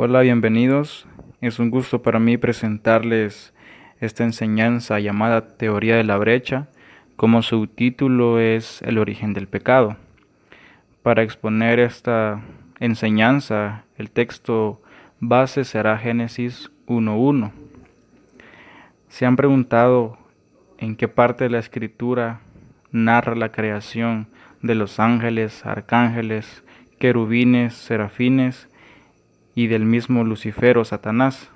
Hola, bienvenidos. Es un gusto para mí presentarles esta enseñanza llamada Teoría de la Brecha, como subtítulo es El origen del pecado. Para exponer esta enseñanza, el texto base será Génesis 1:1. ¿Se han preguntado en qué parte de la escritura narra la creación de los ángeles, arcángeles, querubines, serafines y del mismo Lucifer o Satanás?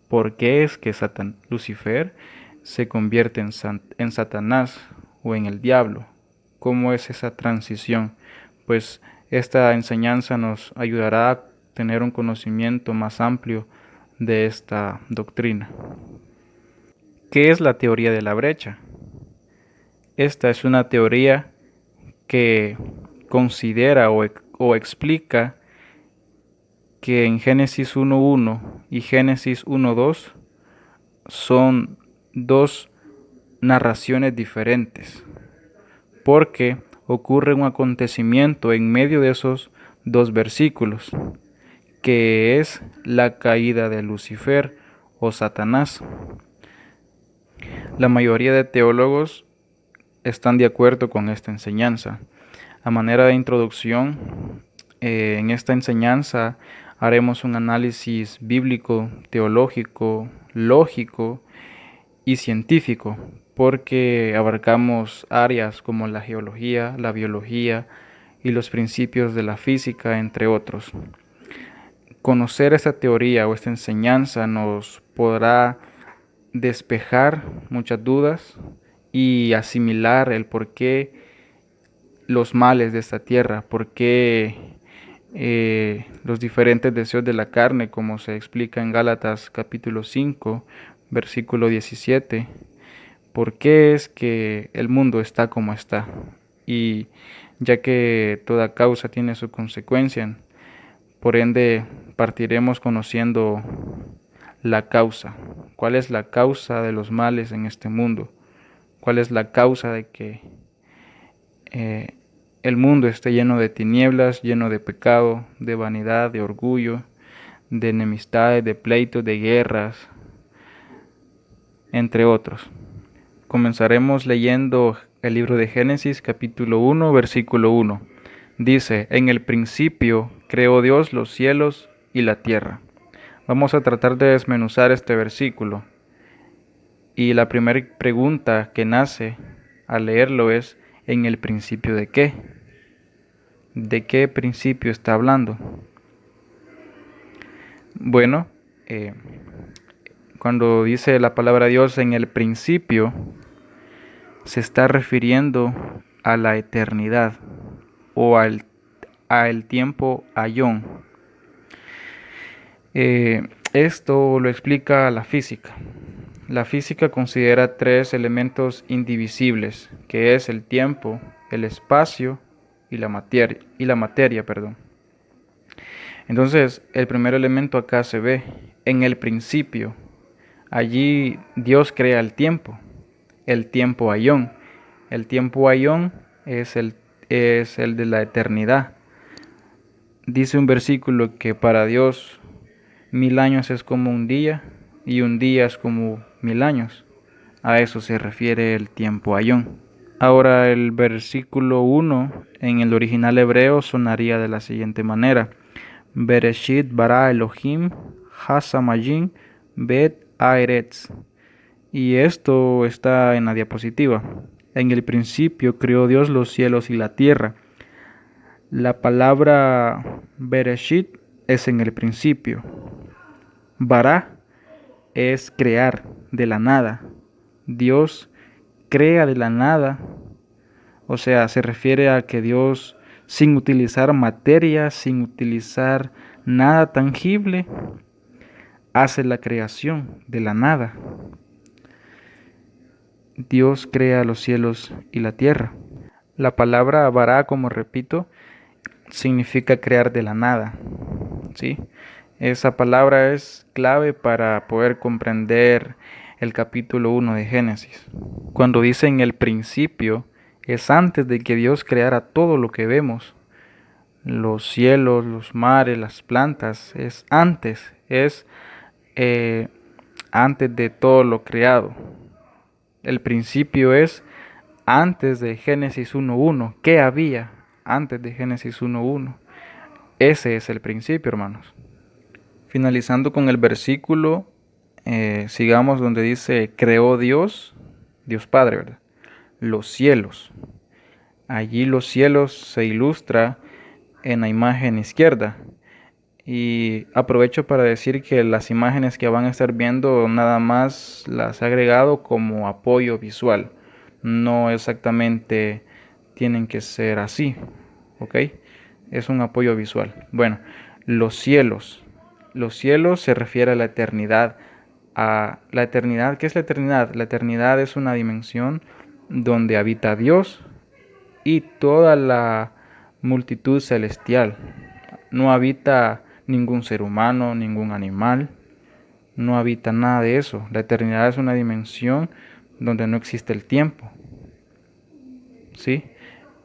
¿Por qué es que Lucifer se convierte en Satanás o en el diablo? ¿Cómo es esa transición? Pues esta enseñanza nos ayudará a tener un conocimiento más amplio de esta doctrina. ¿Qué es la teoría de la brecha? Esta es una teoría que considera o explica que en Génesis 1:1 y Génesis 1:2 son dos narraciones diferentes, porque ocurre un acontecimiento en medio de esos dos versículos, que es la caída de Lucifer o Satanás. La mayoría de teólogos están de acuerdo con esta enseñanza. A manera de introducción, en esta enseñanza haremos un análisis bíblico, teológico, lógico y científico, porque abarcamos áreas como la geología, la biología y los principios de la física, entre otros. Conocer esta teoría o esta enseñanza nos podrá despejar muchas dudas y asimilar el por qué los males de esta tierra, por qué los diferentes deseos de la carne, como se explica en Gálatas capítulo 5, versículo 17, por qué es que el mundo está como está. Y ya que toda causa tiene su consecuencia, por ende partiremos conociendo la causa. ¿Cuál es la causa de los males en este mundo? ¿Cuál es la causa de que eh, el mundo esté lleno de tinieblas, lleno de pecado, de vanidad, de orgullo, de enemistades, de pleitos, de guerras, entre otros? Comenzaremos leyendo el libro de Génesis capítulo 1, versículo 1. Dice, en el principio creó Dios los cielos y la tierra. Vamos a tratar de desmenuzar este versículo. Y la primera pregunta que nace al leerlo es, ¿en el principio de qué? ¿De qué principio está hablando? Bueno, eh, cuando dice la palabra Dios en el principio, se está refiriendo a la eternidad o al tiempo ayón. Esto lo explica la física. La física considera tres elementos indivisibles, que es el tiempo, el espacio y la materia, perdón. Entonces, el primer elemento acá se ve en el principio. Allí Dios crea el tiempo ayón. El tiempo ayón es el de la eternidad. Dice un versículo que para Dios 1000 años es como un día y un día es como 1000 años. A eso se refiere el tiempo ayón. Ahora el versículo 1 en el original hebreo sonaría de la siguiente manera. Bereshit bara Elohim hasamayim bet aeretz. Y esto está en la diapositiva. En el principio creó Dios los cielos y la tierra. La palabra Bereshit es en el principio. Bara es crear de la nada. Dios crea de la nada. O sea, se refiere a que Dios, sin utilizar materia, sin utilizar nada tangible, hace la creación de la nada. Dios crea los cielos y la tierra. La palabra bara, como repito, significa crear de la nada, ¿sí? Esa palabra es clave para poder comprender el capítulo 1 de Génesis. Cuando dice en el principio, es antes de que Dios creara todo lo que vemos. los cielos, los mares, las plantas, es antes de todo lo creado. El principio es antes de Génesis 1.1. ¿Qué había antes de Génesis 1.1? Ese es el principio, hermanos. Finalizando con el versículo, sigamos donde dice, creó Dios, Dios Padre, ¿verdad? Los cielos. Allí los cielos se ilustra en la imagen izquierda. Y aprovecho para decir que las imágenes que van a estar viendo nada más las he agregado como apoyo visual. No exactamente tienen que ser así, ¿ok? Es un apoyo visual. Bueno, los cielos. Los cielos se refiere a la eternidad. A la eternidad, ¿qué es la eternidad? La eternidad es una dimensión donde habita Dios y toda la multitud celestial. No habita ningún ser humano, ningún animal, no habita nada de eso. La eternidad es una dimensión donde no existe el tiempo. ¿Sí?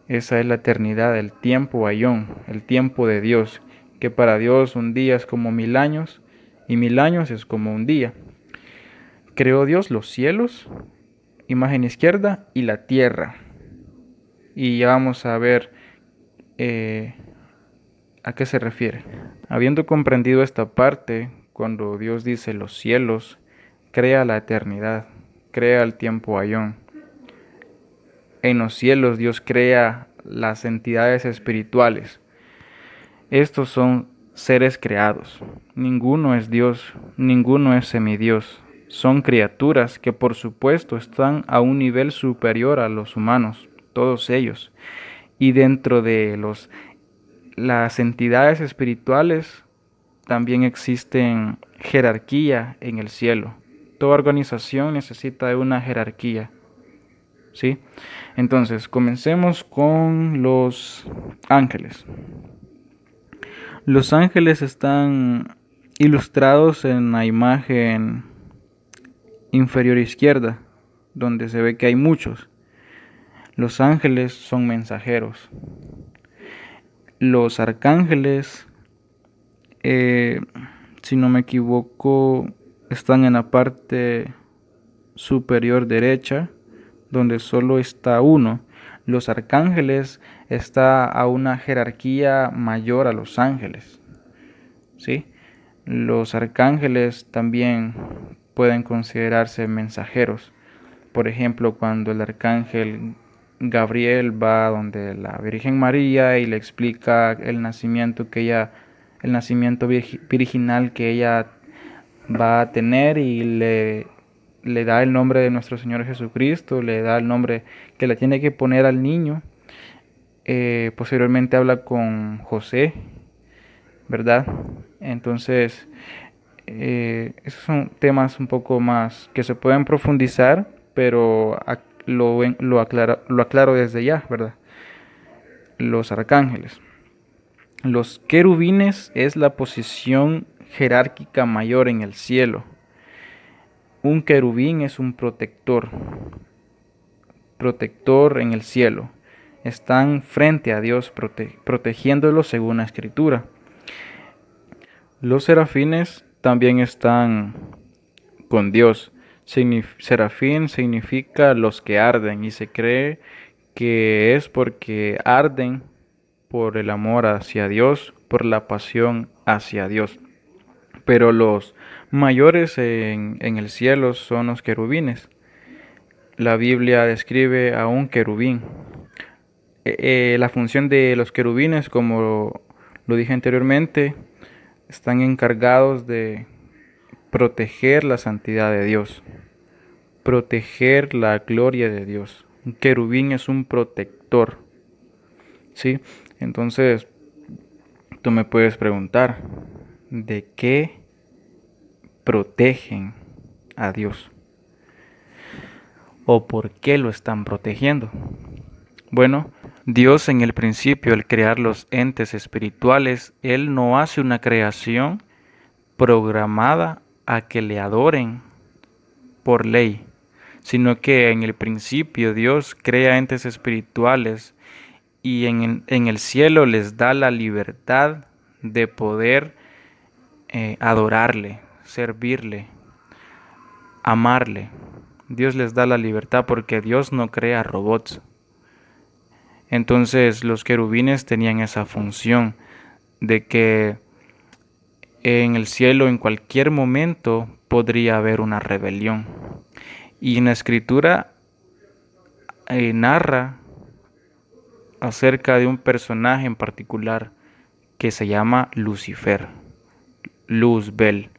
Esa es la eternidad, el tiempo ayón, el tiempo de Dios, que para Dios un día es como 1000 años y 1000 años es como un día. Creó Dios los cielos, imagen izquierda, y la tierra. Y ya vamos a ver a qué se refiere. Habiendo comprendido esta parte, cuando Dios dice los cielos, crea la eternidad, crea el tiempo ayón. En los cielos Dios crea las entidades espirituales. Estos son seres creados. Ninguno es Dios, ninguno es semidios. Son criaturas que por supuesto están a un nivel superior a los humanos, todos ellos. Y dentro de las entidades espirituales también existen jerarquía en el cielo. Toda organización necesita de una jerarquía, ¿sí? Entonces, comencemos con los ángeles. Los ángeles están ilustrados en la imagen inferior izquierda, donde se ve que hay muchos. Los ángeles son mensajeros. Los arcángeles, si no me equivoco, están en la parte superior derecha, donde solo está uno. Los arcángeles está a una jerarquía mayor a los ángeles, ¿sí? Los arcángeles también pueden considerarse mensajeros. Por ejemplo, cuando el arcángel Gabriel va donde la Virgen María y le explica el nacimiento virginal que ella va a tener y le da el nombre de nuestro Señor Jesucristo, le da el nombre que le tiene que poner al niño. Posteriormente habla con José, ¿verdad? Entonces, esos son temas un poco más que se pueden profundizar, pero lo aclaro desde ya, ¿verdad? Los arcángeles. Los querubines es la posición jerárquica mayor en el cielo. Un querubín es un protector en el cielo. Están frente a Dios protegiéndolo según la escritura. Los serafines también están con Dios. Serafín significa los que arden y se cree que es porque arden por el amor hacia Dios, por la pasión hacia Dios. Pero los mayores en el cielo son los querubines. La Biblia describe a un querubín. La función de los querubines, como lo dije anteriormente, están encargados de proteger la santidad de Dios, proteger la gloria de Dios. Un querubín es un protector, ¿sí? Entonces, tú me puedes preguntar, ¿de qué protegen a Dios? ¿O por qué lo están protegiendo? Bueno, Dios en el principio, al crear los entes espirituales, Él no hace una creación programada a que le adoren por ley, sino que en el principio Dios crea entes espirituales y en el cielo les da la libertad de poder adorarle, servirle, amarle. Dios les da la libertad porque Dios no crea robots. Entonces los querubines tenían esa función de que en el cielo en cualquier momento podría haber una rebelión. Y en la escritura narra acerca de un personaje en particular que se llama Lucifer, Luzbel,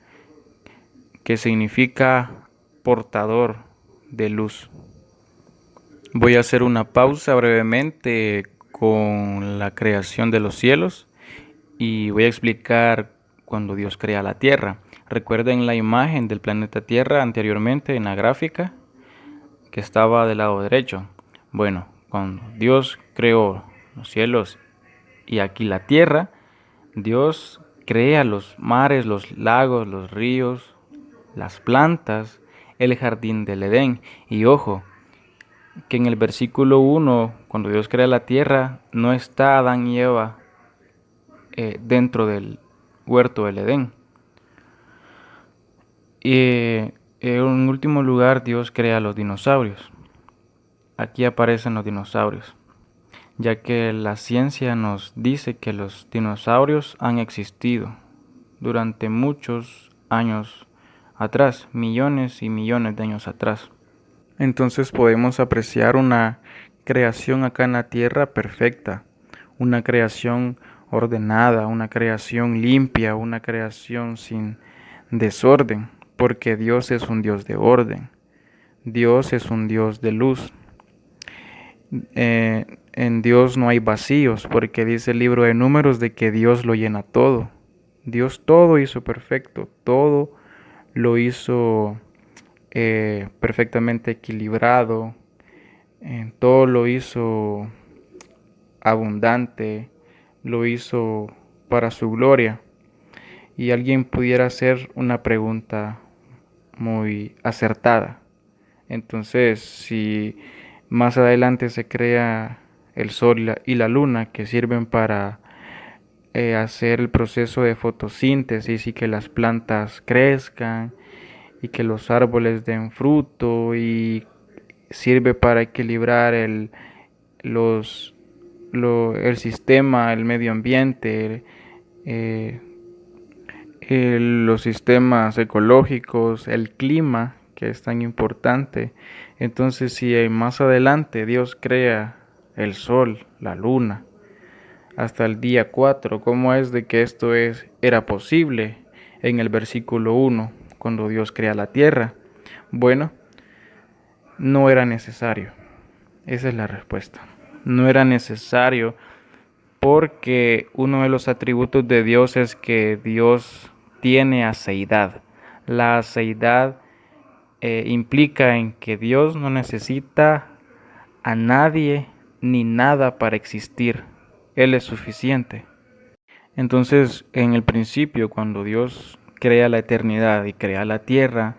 que significa portador de luz. Voy a hacer una pausa brevemente con la creación de los cielos y voy a explicar cuando Dios crea la tierra. Recuerden la imagen del planeta Tierra anteriormente en la gráfica que estaba del lado derecho. Bueno, cuando Dios creó los cielos y aquí la tierra, Dios crea los mares, los lagos, los ríos, las plantas, el jardín del Edén. Y ojo, que en el versículo 1, cuando Dios crea la tierra, no está Adán y Eva dentro del huerto del Edén. Y en último lugar, Dios crea los dinosaurios. Aquí aparecen los dinosaurios, ya que la ciencia nos dice que los dinosaurios han existido durante muchos años atrás, millones y millones de años atrás. Entonces podemos apreciar una creación acá en la tierra perfecta, una creación ordenada, una creación limpia, una creación sin desorden, porque Dios es un Dios de orden, Dios es un Dios de luz. En Dios no hay vacíos, porque dice el libro de Números de que Dios lo llena todo. Dios todo hizo perfecto, todo lo hizo perfectamente equilibrado, todo lo hizo abundante, lo hizo para su gloria. Y alguien pudiera hacer una pregunta muy acertada. Entonces, si más adelante se crea el sol y la luna que sirven para hacer el proceso de fotosíntesis y que las plantas crezcan y que los árboles den fruto y sirve para equilibrar los, el sistema, el medio ambiente, eh, los sistemas ecológicos, el clima, que es tan importante. Entonces, si más adelante Dios crea el sol, la luna, hasta el día 4, ¿cómo es de que era posible en el versículo 1, cuando Dios crea la tierra? Bueno, no era necesario. Esa es la respuesta. No era necesario porque uno de los atributos de Dios es que Dios tiene aceidad. La aceidad implica en que Dios no necesita a nadie ni nada para existir. Él es suficiente. Entonces, en el principio, cuando Dios crea la eternidad y crea la tierra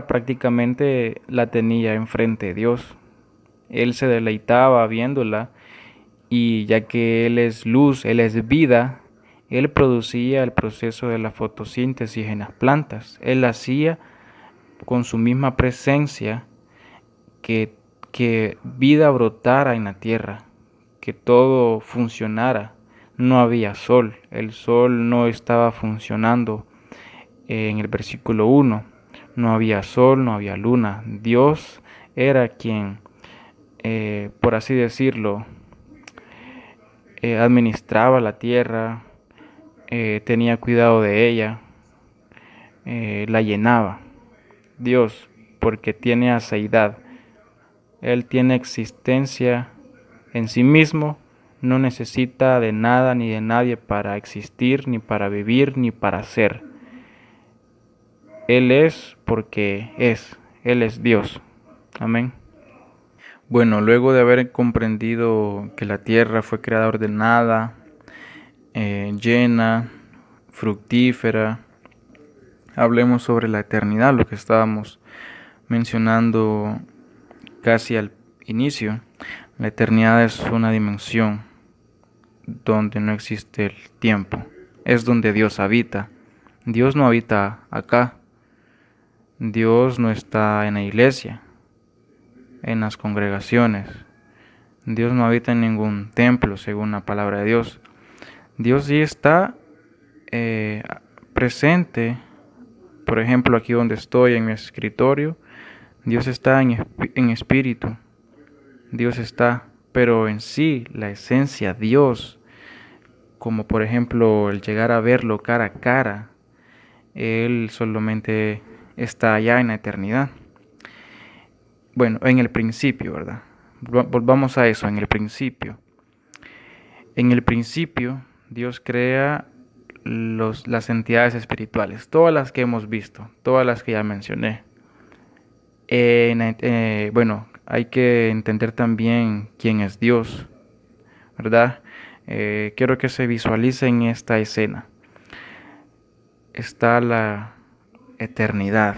prácticamente la tenía enfrente de Dios. Él se deleitaba viéndola y ya que Él es luz, Él es vida, Él producía el proceso de la fotosíntesis en las plantas. Él hacía con su misma presencia que, que vida brotara en la tierra, que todo funcionara. No había sol, el sol no estaba funcionando en el versículo 1. No había sol, no había luna. Dios era quien, por así decirlo, administraba la tierra, tenía cuidado de ella, la llenaba. Dios, porque tiene aceidad, Él tiene existencia en sí mismo, no necesita de nada ni de nadie para existir, ni para vivir, ni para ser. Él es porque Él es Dios. Amén. Bueno, luego de haber comprendido que la tierra fue creada ordenada, llena, fructífera, hablemos sobre la eternidad, lo que estábamos mencionando casi al inicio. La eternidad es una dimensión donde no existe el tiempo. Es donde Dios habita. Dios no habita acá. Dios no está en la iglesia, en las congregaciones. Dios no habita en ningún templo, según la palabra de Dios. Dios sí está eh, presente, por ejemplo, aquí donde estoy, en mi escritorio. Dios está en espíritu. Dios está, pero en sí, la esencia, Dios, como por ejemplo el llegar a verlo cara a cara, Él solamente está allá en la eternidad. Bueno, en el principio, ¿verdad? Volvamos a eso, en el principio. En el principio, Dios crea las entidades espirituales, todas las que hemos visto, todas las que ya mencioné. Bueno, hay que entender también quién es Dios, ¿verdad? Quiero que se visualice en esta escena. Está la eternidad,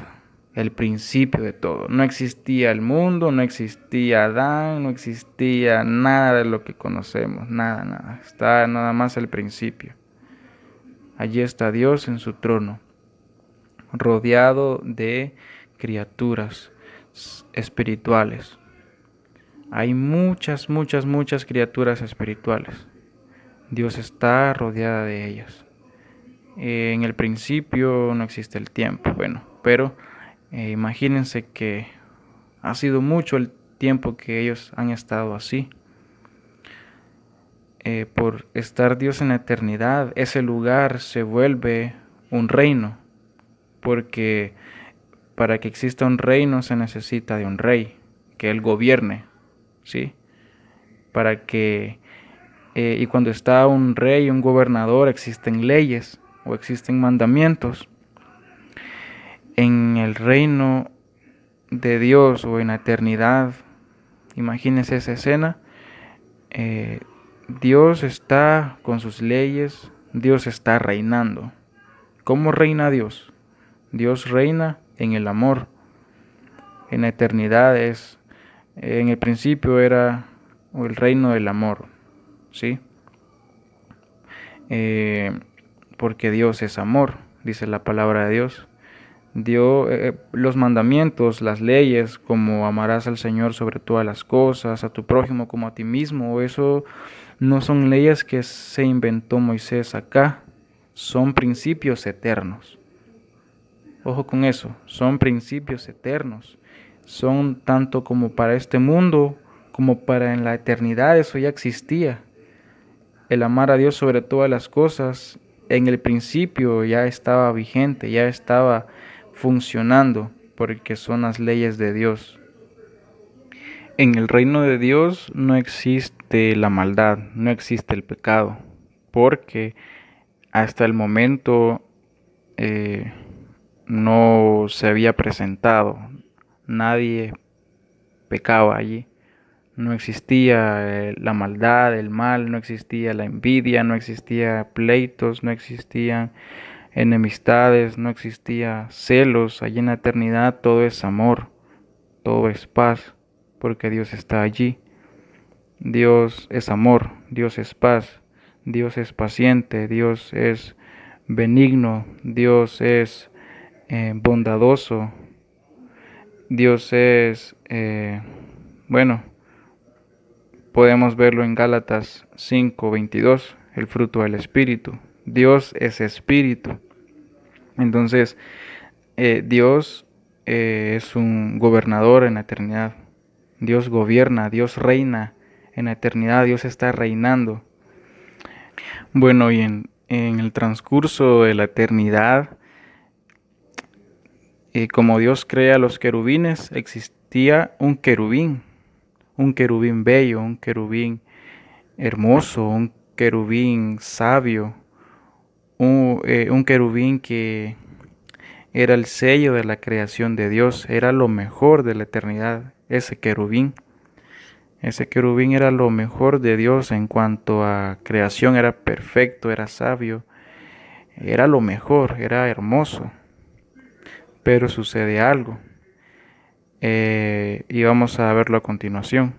el principio de todo. No existía el mundo, no existía Adán, no existía nada de lo que conocemos, nada, nada. Está nada más el principio. Allí está Dios en su trono, rodeado de criaturas espirituales. Hay muchas, muchas, muchas criaturas espirituales. Dios está rodeada de ellas. En el principio no existe el tiempo, bueno, pero imagínense que ha sido mucho el tiempo que ellos han estado así. Por estar Dios en la eternidad, ese lugar se vuelve un reino, porque para que exista un reino se necesita de un rey, que él gobierne, ¿sí? Para que, y cuando está un rey, un gobernador, existen leyes o existen mandamientos. En el reino de Dios o en la eternidad, imagínense esa escena, eh, Dios está con sus leyes, Dios está reinando. ¿Cómo reina Dios? Dios reina en el amor. En la eternidad en el principio era el reino del amor, ¿sí? Porque Dios es amor, dice la palabra de Dios. Dio los mandamientos, las leyes, como amarás al Señor sobre todas las cosas, a tu prójimo como a ti mismo. Eso no son leyes que se inventó Moisés acá, son principios eternos. Ojo con eso, son principios eternos. Son tanto como para este mundo como para en la eternidad, eso ya existía. El amar a Dios sobre todas las cosas en el principio ya estaba vigente, ya estaba funcionando, porque son las leyes de Dios. En el reino de Dios no existe la maldad, no existe el pecado, porque hasta el momento eh, no se había presentado, nadie pecaba allí. No existía la maldad, el mal, no existía la envidia, no existía pleitos, no existían enemistades, no existía celos. Allí en la eternidad todo es amor, todo es paz, porque Dios está allí. Dios es amor, Dios es paz, Dios es paciente, Dios es benigno, Dios es bondadoso, Dios es, bueno, podemos verlo en Gálatas 5:22, el fruto del Espíritu. Dios es Espíritu. Entonces, Dios es un gobernador en la eternidad. Dios gobierna, Dios reina en la eternidad, Dios está reinando. Bueno, y en el transcurso de la eternidad, como Dios crea los querubines, existía un querubín bello, un querubín hermoso, un querubín sabio, un querubín que era el sello de la creación de Dios, era lo mejor de la eternidad, ese querubín. Ese querubín era lo mejor de Dios en cuanto a creación, era perfecto, era sabio, era lo mejor, era hermoso. Pero sucede algo, y vamos a verlo a continuación.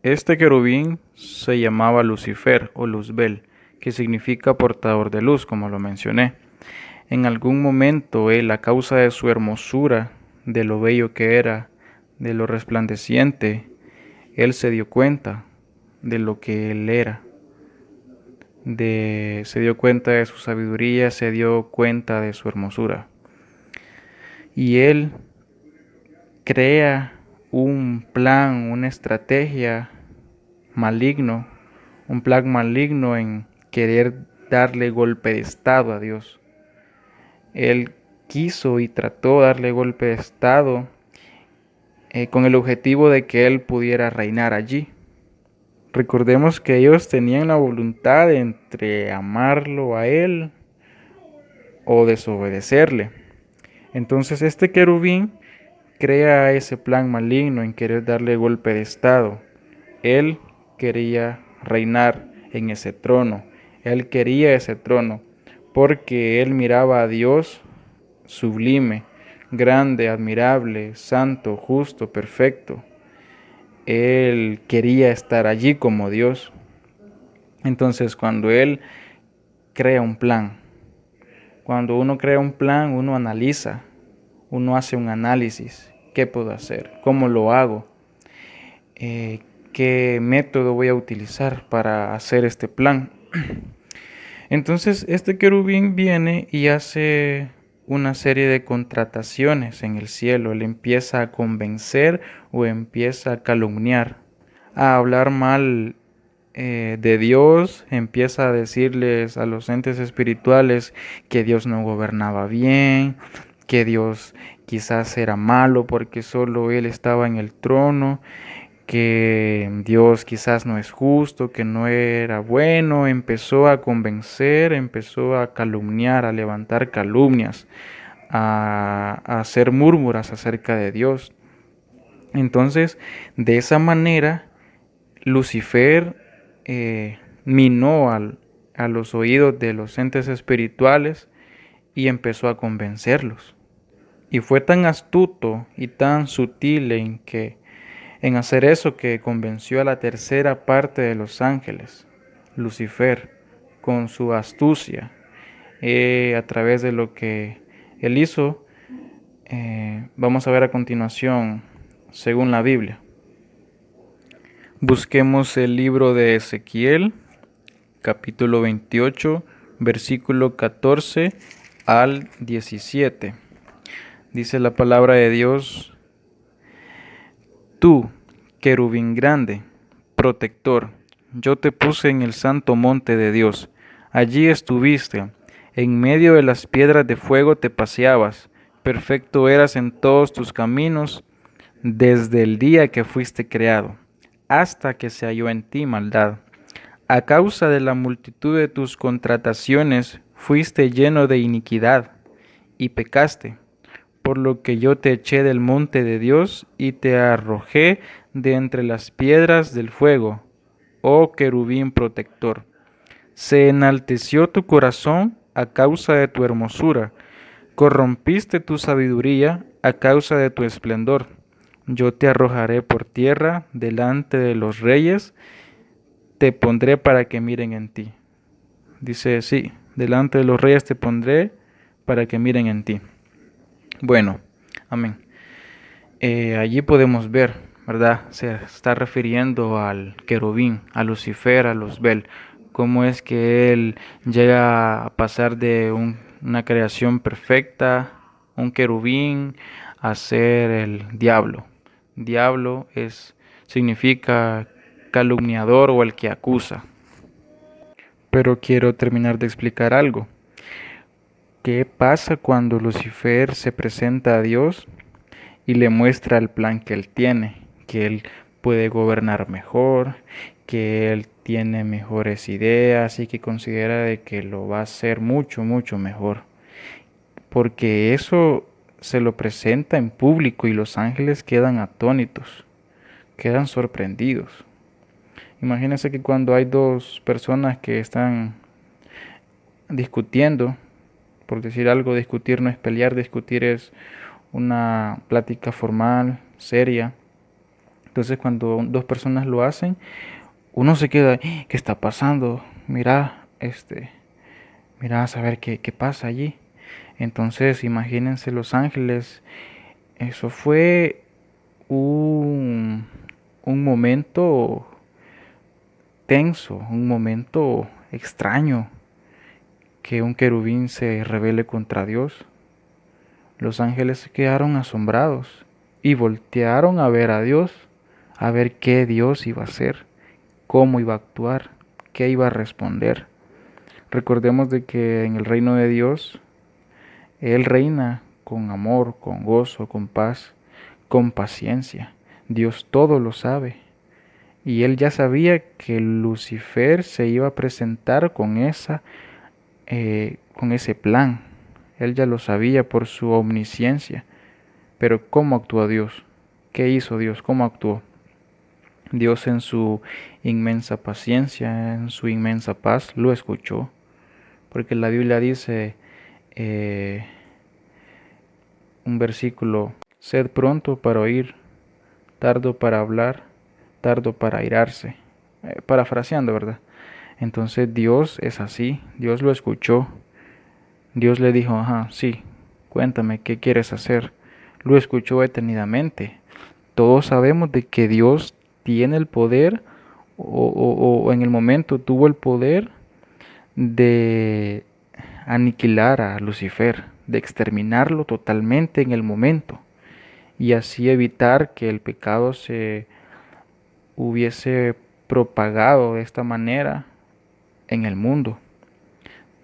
Este querubín se llamaba Lucifer o Luzbel, que significa portador de luz, como lo mencioné. En algún momento él, a causa de su hermosura, de lo bello que era, de lo resplandeciente, él se dio cuenta de lo que él era, se dio cuenta de su sabiduría, se dio cuenta de su hermosura. Y él crea un plan, una estrategia maligno, un plan maligno en querer darle golpe de estado a Dios. Él quiso y trató de darle golpe de estado con el objetivo de que él pudiera reinar allí. Recordemos que ellos tenían la voluntad entre amarlo a él o desobedecerle. Entonces este querubín crea ese plan maligno en querer darle golpe de estado. Él quería reinar en ese trono. Él quería ese trono porque él miraba a Dios sublime, grande, admirable, santo, justo, perfecto. Él quería estar allí como Dios. Entonces, cuando él crea un plan, cuando uno crea un plan, uno analiza, uno hace un análisis. ¿Qué puedo hacer? ¿Cómo lo hago? ¿Qué método voy a utilizar para hacer este plan? Entonces, este querubín viene y hace una serie de contrataciones en el cielo. Él empieza a convencer o empieza a calumniar, a hablar mal de Dios, empieza a decirles a los entes espirituales que Dios no gobernaba bien, que Dios quizás era malo porque solo Él estaba en el trono, que Dios quizás no es justo, que no era bueno. Empezó a convencer, empezó a calumniar, a levantar calumnias, a hacer murmuras acerca de Dios. Entonces, de esa manera, Lucifer minó a los oídos de los entes espirituales y empezó a convencerlos. Y fue tan astuto y tan sutil en hacer eso que convenció a la tercera parte de los ángeles, Lucifer, con su astucia, a través de lo que él hizo. Vamos a ver a continuación, según la Biblia. Busquemos el libro de Ezequiel, capítulo 28, versículo 14 al 17. Dice la palabra de Dios: Tú, querubín grande, protector, yo te puse en el santo monte de Dios. Allí estuviste, en medio de las piedras de fuego te paseabas, perfecto eras en todos tus caminos, desde el día que fuiste creado, hasta que se halló en ti maldad. A causa de la multitud de tus contrataciones fuiste lleno de iniquidad y pecaste, por lo que yo te eché del monte de Dios y te arrojé de entre las piedras del fuego, oh querubín protector. Se enalteció tu corazón a causa de tu hermosura, corrompiste tu sabiduría a causa de tu esplendor. Yo te arrojaré por tierra delante de los reyes, te pondré para que miren en ti. Dice, sí, delante de los reyes te pondré para que miren en ti. Bueno, amén. Allí podemos ver, ¿verdad? Se está refiriendo al querubín, a Lucifer, a Luzbel, cómo es que él llega a pasar de una creación perfecta, un querubín, a ser el diablo. Diablo significa calumniador o el que acusa. Pero quiero terminar de explicar algo. ¿Qué pasa cuando Lucifer se presenta a Dios y le muestra el plan que él tiene? Que él puede gobernar mejor, que él tiene mejores ideas y que considera de que lo va a hacer mucho, mucho mejor. Porque eso se lo presenta en público y los ángeles quedan atónitos, quedan sorprendidos. Imagínense que cuando hay dos personas que están discutiendo, por decir algo, discutir no es pelear, discutir es una plática formal, seria, Entonces cuando dos personas lo hacen, uno se queda, ¿qué está pasando? Mira, mira a saber qué pasa allí. Entonces imagínense los ángeles, eso fue un, un momento tenso, un momento extraño, que un querubín se rebele contra Dios. Los ángeles se quedaron asombrados y voltearon a ver a Dios, a ver qué Dios iba a hacer, cómo iba a actuar, qué iba a responder. Recordemos de que en el reino de Dios, Él reina con amor, con gozo, con paz, con paciencia. Dios todo lo sabe. Y Él ya sabía que Lucifer se iba a presentar con ese plan. Él ya lo sabía por su omnisciencia. Pero ¿cómo actuó Dios? ¿Qué hizo Dios? ¿Cómo actuó? Dios en su inmensa paciencia, en su inmensa paz, lo escuchó. Porque la Biblia dice, eh, un versículo, sed pronto para oír, tardo para hablar, tardo para airarse. Parafraseando, ¿verdad? Entonces Dios es así, Dios lo escuchó, Dios le dijo, ajá, sí, cuéntame, ¿qué quieres hacer? Lo escuchó detenidamente. Todos sabemos de que Dios tiene el poder o en el momento tuvo el poder de aniquilar a Lucifer, de exterminarlo totalmente en el momento y así evitar que el pecado se hubiese propagado de esta manera en el mundo.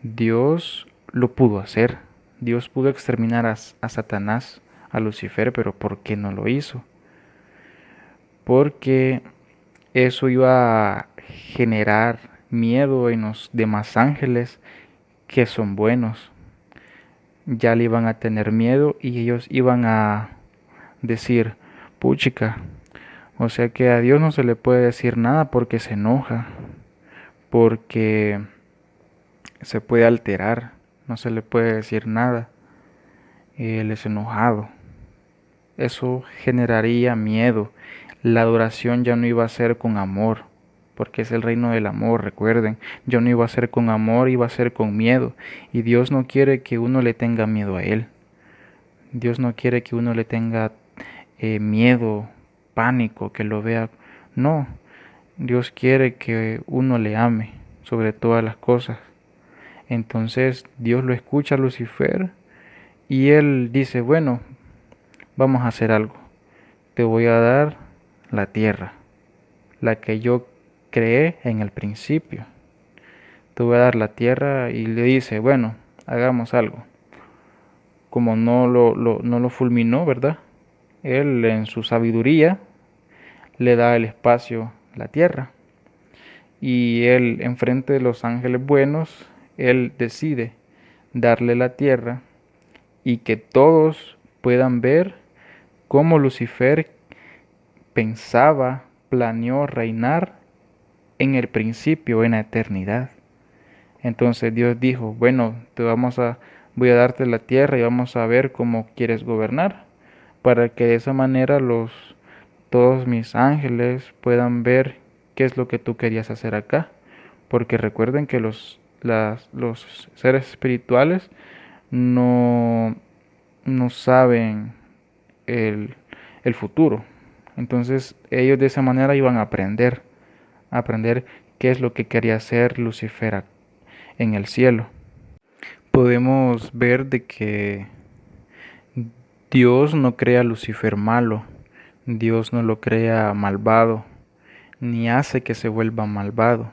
Dios lo pudo hacer. Dios pudo exterminar a Satanás, a Lucifer, pero ¿por qué no lo hizo? Porque eso iba a generar miedo en los demás ángeles que son buenos. Ya le iban a tener miedo y ellos iban a decir, puchica, o sea que a Dios no se le puede decir nada porque se enoja, porque se puede alterar, no se le puede decir nada, Él es enojado. Eso generaría miedo. La adoración ya no iba a ser con amor, porque es el reino del amor, recuerden. Yo no iba a ser con amor, iba a ser con miedo. Y Dios no quiere que uno le tenga miedo a Él. Dios no quiere que uno le tenga miedo, pánico, que lo vea. No, Dios quiere que uno le ame sobre todas las cosas. Entonces Dios lo escucha a Lucifer y él dice, bueno, vamos a hacer algo. Te voy a dar la tierra, la que yo creé en el principio. Te voy a dar la tierra y le dice, bueno, hagamos algo. Como no lo fulminó, ¿verdad? Él en su sabiduría le da el espacio a la tierra. Y él, enfrente de los ángeles buenos, él decide darle la tierra y que todos puedan ver cómo Lucifer pensaba, planeó reinar en el principio, en la eternidad. Entonces Dios dijo, bueno, voy a darte la tierra y vamos a ver cómo quieres gobernar, para que de esa manera todos mis ángeles puedan ver qué es lo que tú querías hacer acá. Porque recuerden que los seres espirituales no, no saben el, el futuro. Entonces ellos de esa manera iban a aprender qué es lo que quería hacer Lucifer en el cielo. Podemos ver de que Dios no crea a Lucifer malo, Dios no lo crea malvado, ni hace que se vuelva malvado.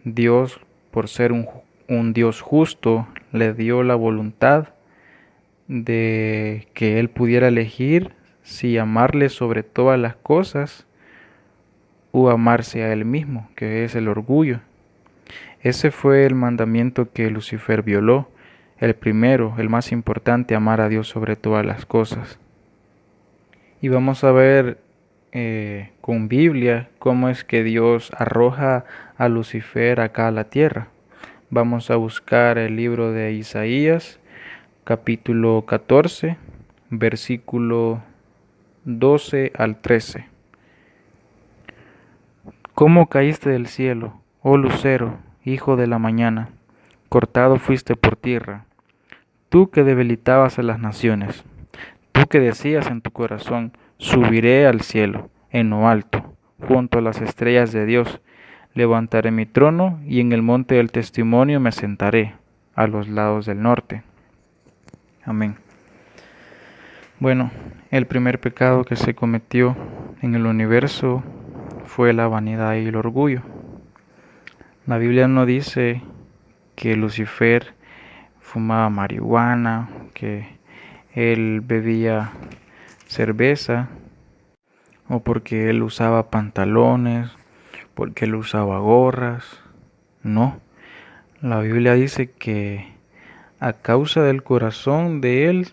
Dios, por ser un Dios justo, le dio la voluntad de que él pudiera elegir si amarle sobre todas las cosas o amarse a él mismo, que es el orgullo. Ese fue el mandamiento que Lucifer violó, el primero, el más importante, amar a Dios sobre todas las cosas. Y vamos a ver con Biblia cómo es que Dios arroja a Lucifer acá a la tierra. Vamos a buscar el libro de Isaías, capítulo 14, versículo 12 al 13. ¿Cómo caíste del cielo, oh lucero, hijo de la mañana? Cortado fuiste por tierra, tú que debilitabas a las naciones, tú que decías en tu corazón, subiré al cielo, en lo alto, junto a las estrellas de Dios, levantaré mi trono y en el monte del testimonio me sentaré, a los lados del norte. Amén. Bueno, el primer pecado que se cometió en el universo fue la vanidad y el orgullo. La Biblia no dice que Lucifer fumaba marihuana, que él bebía cerveza, o porque él usaba pantalones, porque él usaba gorras. No, la Biblia dice que a causa del corazón de él,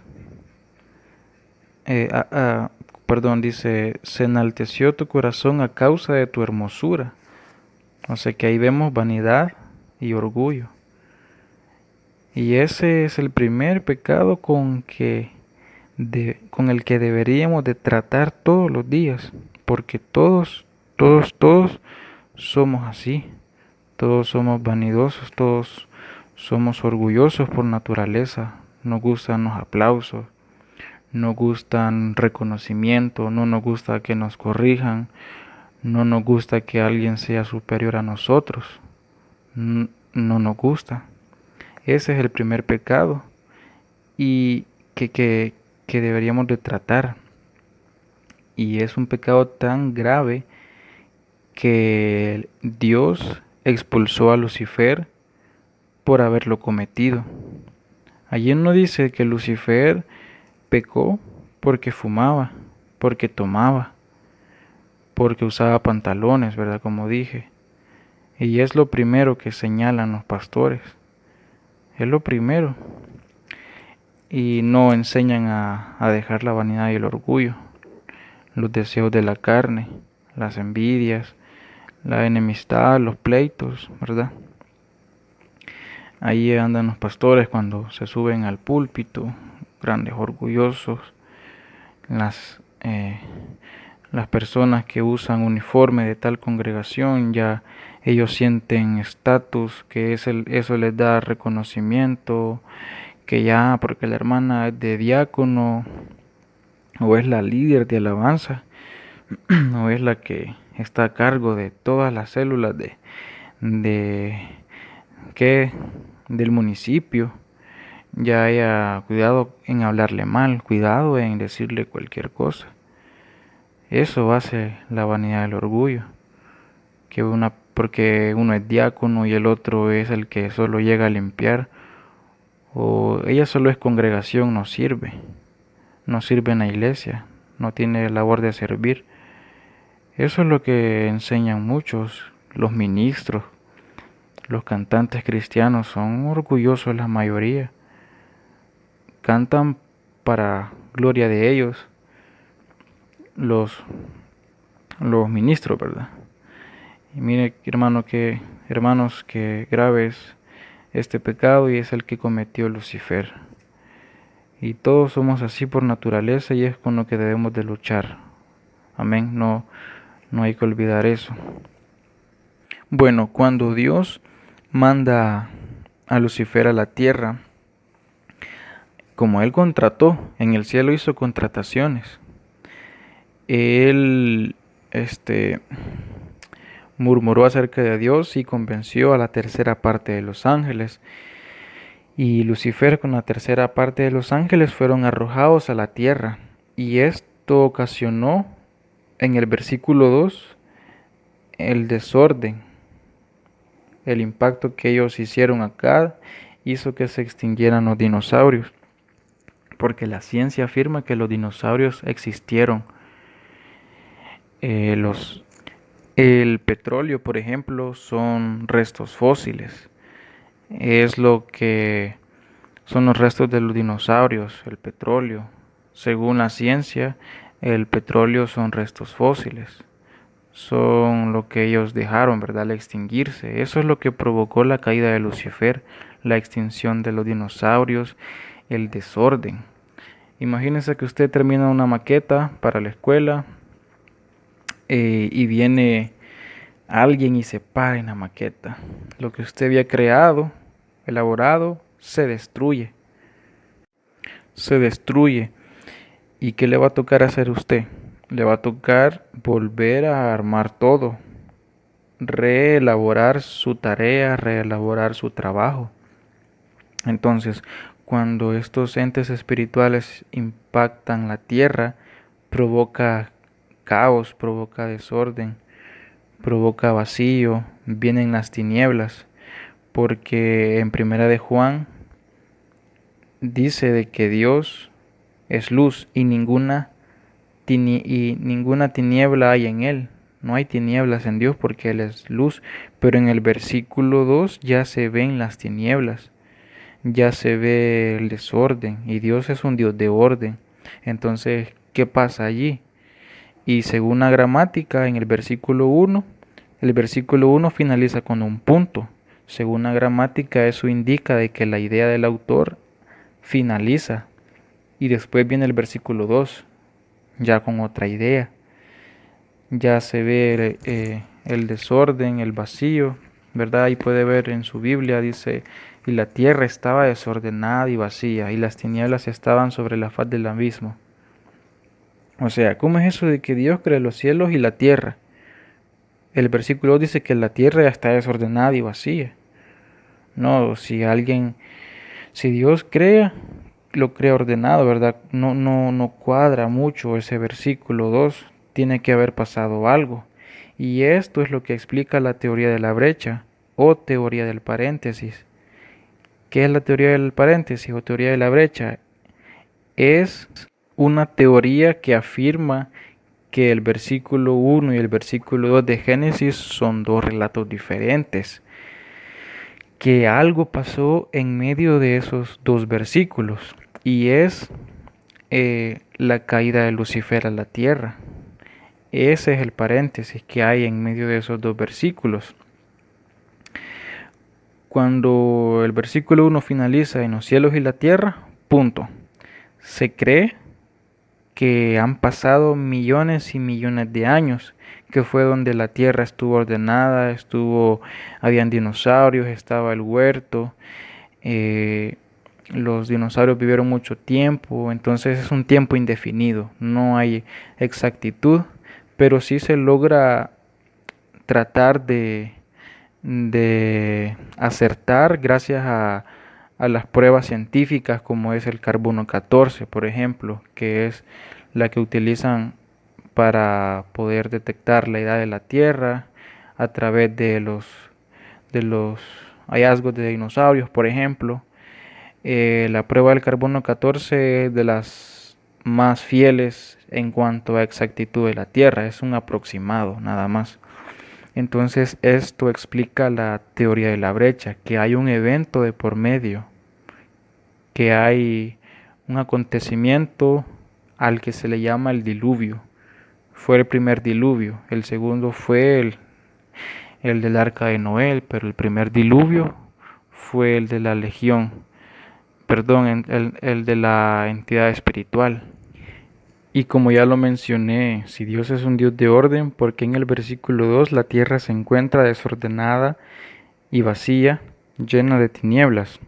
eh, a- a- dice, se enalteció tu corazón a causa de tu hermosura. O sea que ahí vemos vanidad y orgullo. Y ese es el primer pecado con el que deberíamos de tratar todos los días, porque todos somos así, todos somos vanidosos, todos somos orgullosos por naturaleza, nos gustan los aplausos, nos gustan reconocimiento, no nos gusta que nos corrijan, no nos gusta que alguien sea superior a nosotros, no nos gusta. Ese es el primer pecado y que, que, que deberíamos de tratar. Y es un pecado tan grave que Dios expulsó a Lucifer por haberlo cometido. Allí no dice que Lucifer pecó porque fumaba, porque tomaba, porque usaba pantalones, ¿verdad? Como dije. Y es lo primero que señalan los pastores. Es lo primero. Y no enseñan a dejar la vanidad y el orgullo, los deseos de la carne, las envidias, la enemistad, los pleitos, ¿verdad? Ahí andan los pastores cuando se suben al púlpito, grandes orgullosos, las, eh, las personas que usan uniforme de tal congregación, ya ellos sienten estatus, que eso les da reconocimiento, que ya porque la hermana es de diácono o es la líder de alabanza o es la que está a cargo de todas las células de que del municipio, ya haya cuidado en hablarle mal, cuidado en decirle cualquier cosa. Eso hace la vanidad del orgullo, porque uno es diácono y el otro es el que solo llega a limpiar, o ella solo es congregación, no sirve en la iglesia, no tiene labor de servir. Eso es lo que enseñan muchos, los ministros, los cantantes cristianos son orgullosos la mayoría, cantan para gloria de ellos, los, los ministros, ¿verdad? Y mire, hermanos, que grave es este pecado y es el que cometió Lucifer. Y todos somos así por naturaleza y es con lo que debemos de luchar. Amén, no hay que olvidar eso. Bueno, cuando Dios manda a Lucifer a la tierra, como él contrató, en el cielo hizo contrataciones. Él, murmuró acerca de Dios y convenció a la tercera parte de los ángeles. Y Lucifer con la tercera parte de los ángeles fueron arrojados a la tierra. Y esto ocasionó en el versículo 2 el desorden. El impacto que ellos hicieron acá hizo que se extinguieran los dinosaurios. Porque la ciencia afirma que los dinosaurios existieron. Eh, los, el petróleo, por ejemplo, son restos fósiles. Es lo que son los restos de los dinosaurios, el petróleo. Según la ciencia, el petróleo son restos fósiles. Son lo que ellos dejaron, ¿verdad? Al extinguirse. Eso es lo que provocó la caída de Lucifer, la extinción de los dinosaurios, el desorden. Imagínense que usted termina una maqueta para la escuela y viene alguien y se para en la maqueta. Lo que usted había creado, elaborado, se destruye. Se destruye. ¿Y qué le va a tocar hacer a usted? Le va a tocar volver a armar todo, reelaborar su tarea, reelaborar su trabajo. Entonces, cuando estos entes espirituales impactan la tierra, provoca caos, provoca desorden, provoca vacío, vienen las tinieblas, porque en Primera de Juan dice de que Dios es luz y ninguna tiniebla hay en él. No hay tinieblas en Dios porque Él es luz, pero en el versículo 2 ya se ven las tinieblas, ya se ve el desorden y Dios es un Dios de orden. Entonces, ¿qué pasa allí? Y según la gramática, en el versículo uno finaliza con un punto. Según la gramática, eso indica de que la idea del autor finaliza. Y después viene el versículo 2 ya con otra idea. Ya se ve el desorden, el vacío, ¿verdad? Ahí puede ver en su Biblia, dice, y la tierra estaba desordenada y vacía, y las tinieblas estaban sobre la faz del abismo. O sea, ¿cómo es eso de que Dios crea los cielos y la tierra? El versículo 2 dice que la tierra está desordenada y vacía. No, si Dios crea, lo crea ordenado, ¿verdad? No cuadra mucho ese versículo 2. Tiene que haber pasado algo. Y esto es lo que explica la teoría de la brecha o teoría del paréntesis. ¿Qué es la teoría del paréntesis o teoría de la brecha? Es una teoría que afirma que el versículo 1 y el versículo 2 de Génesis son dos relatos diferentes, que algo pasó en medio de esos dos versículos y es la caída de Lucifer a la tierra. Ese es el paréntesis que hay en medio de esos dos versículos. Cuando el versículo 1 finaliza en los cielos y la tierra, punto. Se cree que han pasado millones y millones de años, que fue donde la tierra estuvo ordenada, habían dinosaurios, estaba el huerto, los dinosaurios vivieron mucho tiempo, entonces es un tiempo indefinido, no hay exactitud, pero sí se logra tratar de acertar gracias a las pruebas científicas como es el carbono 14, por ejemplo, que es la que utilizan para poder detectar la edad de la Tierra a través de los hallazgos de dinosaurios, por ejemplo. La prueba del carbono 14 es de las más fieles en cuanto a exactitud de la Tierra, es un aproximado nada más. Entonces esto explica la teoría de la brecha, que hay un evento de por medio, que hay un acontecimiento al que se le llama el diluvio. Fue el primer diluvio, el segundo fue el del arca de Noé, pero el primer diluvio fue el de la legión, perdón, el de la entidad espiritual. Y como ya lo mencioné, si Dios es un Dios de orden, ¿por qué en el versículo 2 la tierra se encuentra desordenada y vacía, llena de tinieblas?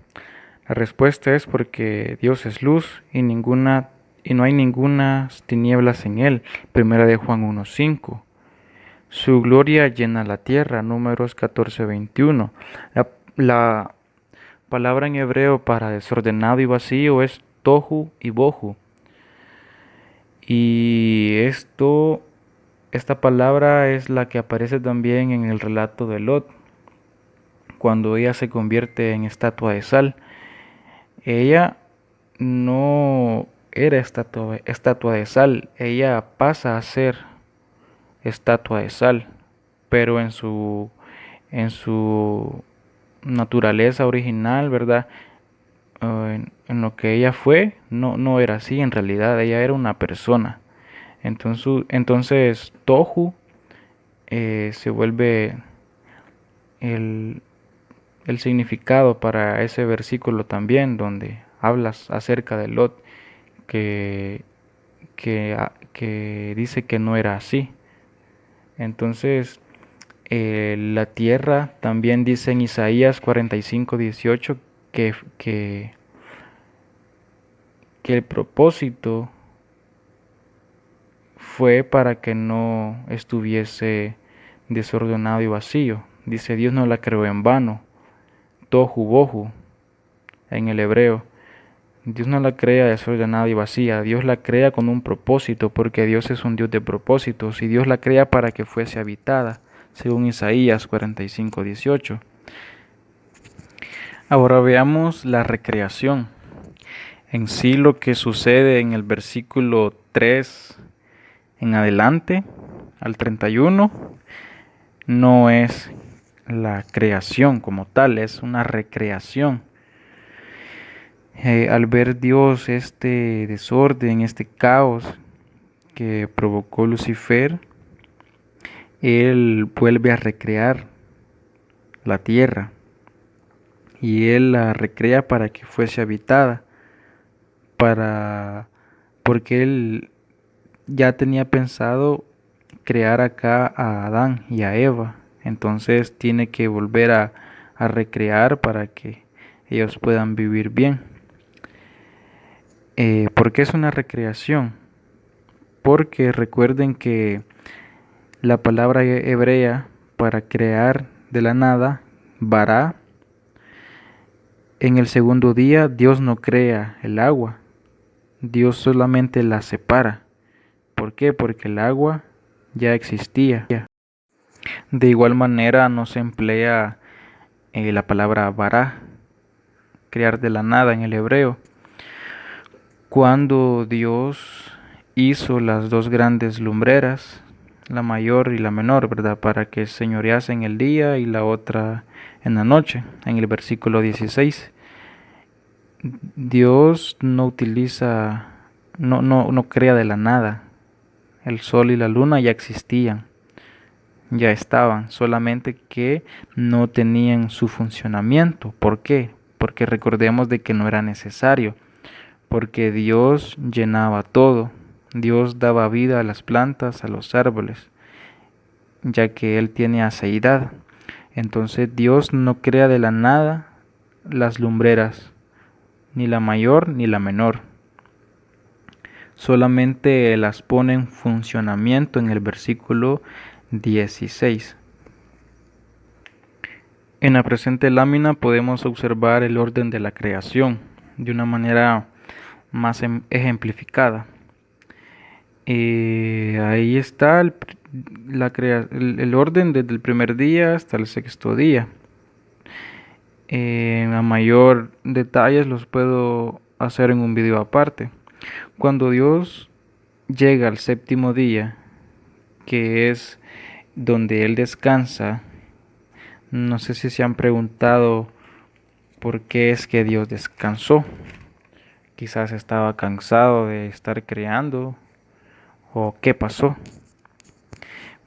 La respuesta es porque Dios es luz y no hay ninguna tinieblas en él. Primera de Juan 1:5. Su gloria llena la tierra. Números 14:21. La palabra en hebreo para desordenado y vacío es tohu y bohu. Y esta palabra es la que aparece también en el relato de Lot, cuando ella se convierte en estatua de sal. Ella no era estatua de sal, ella pasa a ser estatua de sal, pero en su naturaleza original, ¿verdad? En lo que ella fue, no era así, en realidad ella era una persona. Entonces Tohu se vuelve el, el significado para ese versículo también, donde hablas acerca de Lot, que, que dice que no era así. Entonces, La tierra, también dice en Isaías 45:18 que, que, que el propósito fue para que no estuviese desordenado y vacío. Dice, Dios no la creó en vano, tohu bohu en el hebreo. Dios no la crea desordenada y vacía, Dios la crea con un propósito, porque Dios es un Dios de propósitos, y Dios la crea para que fuese habitada, según Isaías 45:18. Ahora veamos la recreación. En sí lo que sucede en el versículo 3 en adelante, al 31, no es la creación como tal, es una recreación. Al ver Dios este desorden, este caos que provocó Lucifer, Él vuelve a recrear la tierra y Él la recrea para que fuese habitada, porque Él ya tenía pensado crear acá a Adán y a Eva, entonces tiene que volver a recrear para que ellos puedan vivir bien. ¿Por qué es una recreación? Porque recuerden que la palabra hebrea para crear de la nada, bara, en el segundo día Dios no crea el agua, Dios solamente la separa. ¿Por qué? Porque el agua ya existía. De igual manera no se emplea la palabra bara, crear de la nada en el hebreo. Cuando Dios hizo las dos grandes lumbreras, la mayor y la menor, ¿verdad? Para que señorease en el día y la otra en la noche, en el versículo 16. Dios no utiliza, no crea de la nada. El sol y la luna ya existían, ya estaban, solamente que no tenían su funcionamiento. ¿Por qué? Porque recordemos de que no era necesario, porque Dios llenaba todo. Dios daba vida a las plantas, a los árboles, ya que Él tiene aceidad. Entonces Dios no crea de la nada las lumbreras, ni la mayor ni la menor. Solamente las pone en funcionamiento en el versículo 16. En la presente lámina podemos observar el orden de la creación de una manera más ejemplificada. Ahí está el orden desde el primer día hasta el sexto día. A mayor detalles los puedo hacer en un video aparte. Cuando Dios llega al séptimo día, que es donde Él descansa, no sé si se han preguntado por qué es que Dios descansó. Quizás estaba cansado de estar creando, o qué pasó.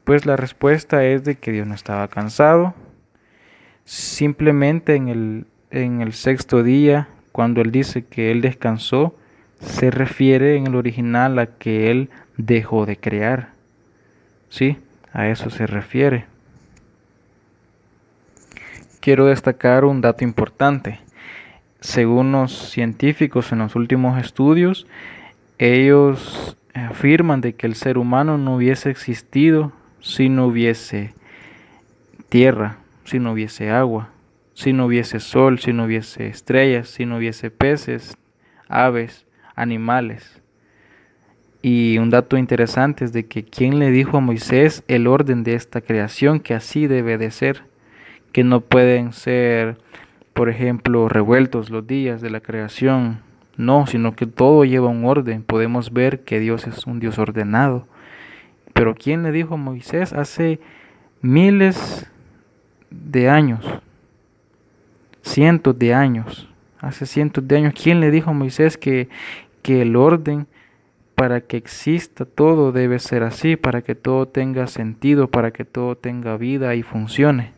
Pues la respuesta es de que Dios no estaba cansado. Simplemente en el sexto día, cuando Él dice que Él descansó, se refiere en el original a que Él dejó de crear. ¿Sí? A eso se refiere. Quiero destacar un dato importante. Según los científicos en los últimos estudios, ellos afirman de que el ser humano no hubiese existido si no hubiese tierra, si no hubiese agua, si no hubiese sol, si no hubiese estrellas, si no hubiese peces, aves, animales. Y un dato interesante es de que quién le dijo a Moisés el orden de esta creación, que así debe de ser, que no pueden ser, por ejemplo, revueltos los días de la creación, no, sino que todo lleva un orden. Podemos ver que Dios es un Dios ordenado. Pero ¿quién le dijo a Moisés hace miles de años, cientos de años, hace cientos de años, quién le dijo a Moisés que el orden para que exista todo debe ser así, para que todo tenga sentido, para que todo tenga vida y funcione?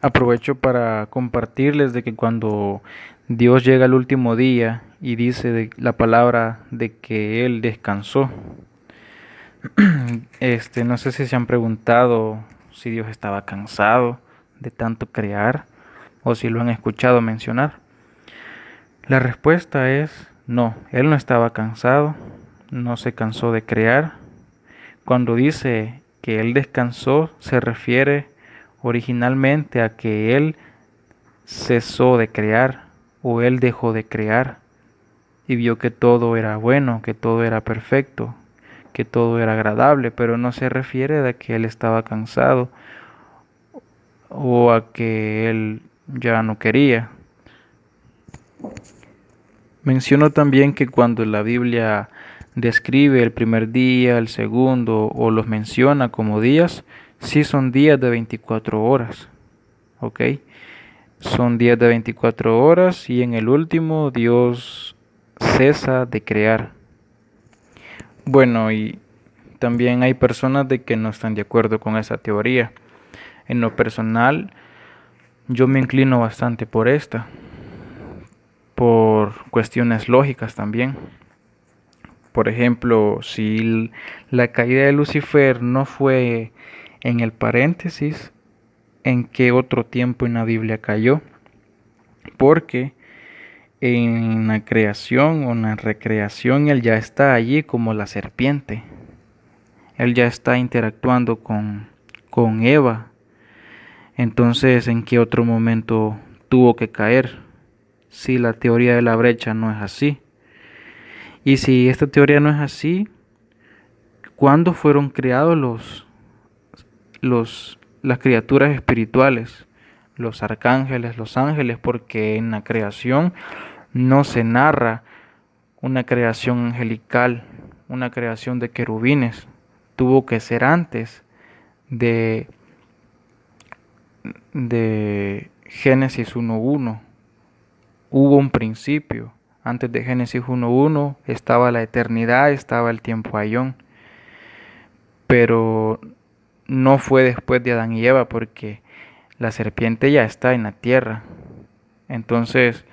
Aprovecho para compartirles de que cuando Dios llega al último día y dice la palabra de que Él descansó, no sé si se han preguntado si Dios estaba cansado de tanto crear o si lo han escuchado mencionar. La respuesta es no, Él no estaba cansado, no se cansó de crear. Cuando dice que Él descansó, se refiere originalmente a que Él cesó de crear o Él dejó de crear y vio que todo era bueno, que todo era perfecto, que todo era agradable, pero no se refiere a que Él estaba cansado o a que Él ya no quería. Menciono también que cuando la Biblia describe el primer día, el segundo o los menciona como días, sí son días de 24 horas, ¿ok? Son días de 24 horas y en el último Dios cesa de crear. Bueno, y también hay personas de que no están de acuerdo con esa teoría. En lo personal, yo me inclino bastante por esta, por cuestiones lógicas también. Por ejemplo, si la caída de Lucifer no fue en el paréntesis, ¿en qué otro tiempo en la Biblia cayó? Porque en la creación o en la recreación él ya está allí como la serpiente. Él ya está interactuando con Eva. Entonces, ¿en qué otro momento tuvo que caer? Si la teoría de la brecha no es así. Y si esta teoría no es así, ¿cuándo fueron creados las criaturas espirituales? Los arcángeles, los ángeles, porque en la creación no se narra una creación angelical, una creación de querubines. Tuvo que ser antes de, de Génesis 1.1. Hubo un principio. Antes de Génesis 1.1 estaba la eternidad, estaba el tiempo ayón. Pero no fue después de Adán y Eva porque la serpiente ya está en la tierra. Entonces,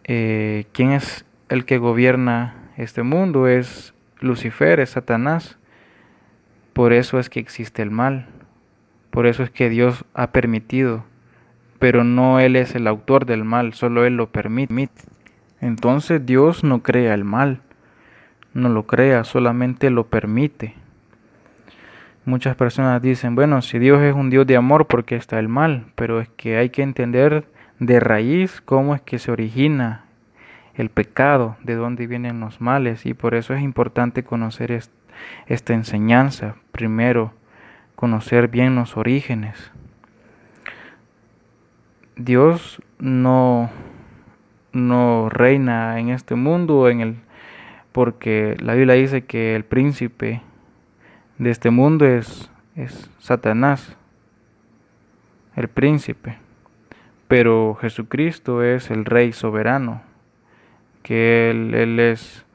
¿quién es el que gobierna este mundo? Es Lucifer, es Satanás. Por eso es que existe el mal. Por eso es que Dios ha permitido. Pero no Él es el autor del mal, solo Él lo permite. Entonces Dios no crea el mal, no lo crea, solamente lo permite. Muchas personas dicen, bueno, si Dios es un Dios de amor, ¿por qué está el mal? Pero es que hay que entender de raíz cómo es que se origina el pecado, de dónde vienen los males, y por eso es importante conocer esta enseñanza. Primero, conocer bien los orígenes. Dios no reina en este mundo porque la Biblia dice que el príncipe de este mundo es Satanás, el príncipe. Pero Jesucristo es el Rey soberano, que Él es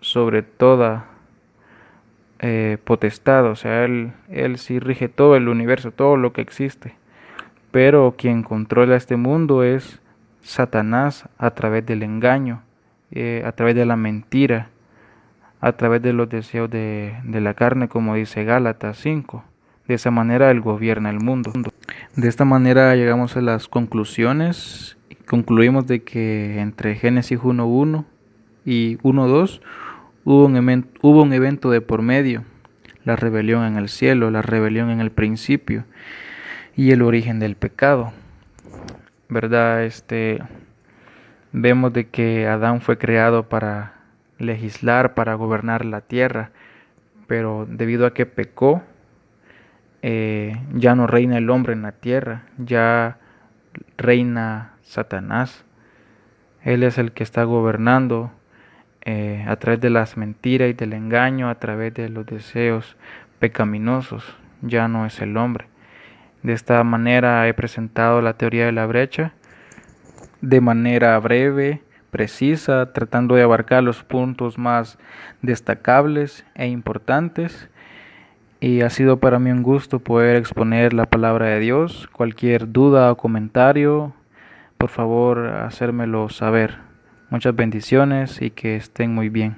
sobre toda potestad, o sea, él sí rige todo el universo, todo lo que existe. Pero quien controla este mundo es Satanás a través del engaño, a través de la mentira, a través de los deseos de la carne, como dice Gálatas 5. De esa manera él gobierna el mundo. De esta manera llegamos a las conclusiones. Concluimos de que entre Génesis 1.1 y 1.2 hubo un evento de por medio, la rebelión en el cielo, la rebelión en el principio y el origen del pecado. ¿Verdad? Vemos de que Adán fue creado para legislar, para gobernar la tierra, pero debido a que pecó, ya no reina el hombre en la tierra, ya reina Satanás. Él es el que está gobernando a través de las mentiras y del engaño, a través de los deseos pecaminosos, ya no es el hombre. De esta manera he presentado la teoría de la brecha de manera breve, precisa, tratando de abarcar los puntos más destacables e importantes. Y ha sido para mí un gusto poder exponer la palabra de Dios. Cualquier duda o comentario, por favor, hacérmelo saber. Muchas bendiciones y que estén muy bien.